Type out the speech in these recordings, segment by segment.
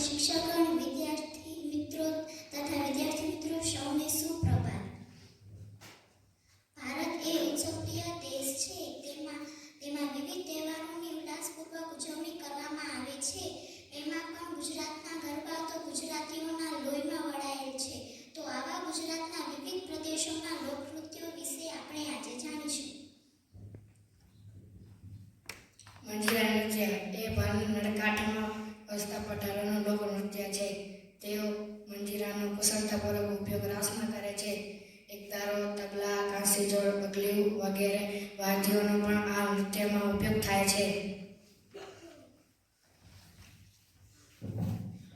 શિક્ષકગણ, વિદ્યાર્થી મિત્રો સૌને સુપ્રભાત. ભારત એ ઉત્સવપ્રિય દેશ છે. તેમાં વિવિધ તહેવારોની ઉલ્લાસપૂર્વક ઉજવણી કરવામાં આવે છે. એમાં પણ ગુજરાતના ગરબા તો ગુજરાતીઓના લોહીમાં વળાયેલ છે. તો આવા ગુજરાતના વિવિધ પ્રદેશોના લોકનૃત્યો વિશે આપણે આજે જાણીશું. મંજીરા નૃત્ય એ ભારતના નળકાંઠામાં વસતા પટેલોનું લોકનૃત્ય છે. તેઓ મંજીરાનો કુશળતાપૂર્વક ઉપયોગ રાસમાં કરે છે. એકતારો, તબલા, કાંસીજોડ, બગલી વગેરે વાદ્યોનો પણ આ નૃત્યમાં ઉપયોગ થાય છે.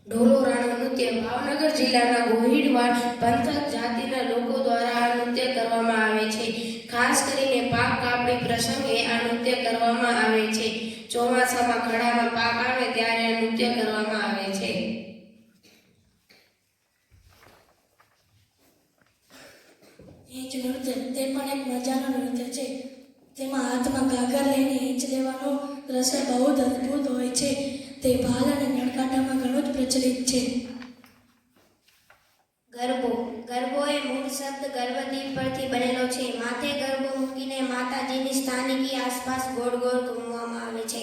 ઢોલો રાણો નૃત્ય ભાવનગર જિલ્લાના ગોહિડવાડ પંથક જાતિના લોકો દ્વારા આ નૃત્ય કરવામાં આવે છે. ખાસ કરીને પાક કાપણી પ્રસંગે આ નૃત્ય કરવામાં આવે છે. ચોમાસામાં ખડામાં પાક આવે ત્યારે આ નૃત્ય કરવામાં આવે છે. હીંચ નૃત્ય તે પણ એક મજાનું નૃત્ય છે. તેમાં હાથમાં ગાગર લઈને હીંચ લેવાનો રસમ બહુ જ અદ્ભુત હોય છે. તે ભાલ અને નળકાંઠામાં ઘણું જ પ્રચલિત છે. ગરબો એ મૂળ શબ્દ ગર્ભદીપ પરથી બનેલો છે. માથે ગરબો મૂકીને માતાજીની સ્થાનિકી આસપાસ ગોળ ગોળ ઘૂમવામાં આવે છે.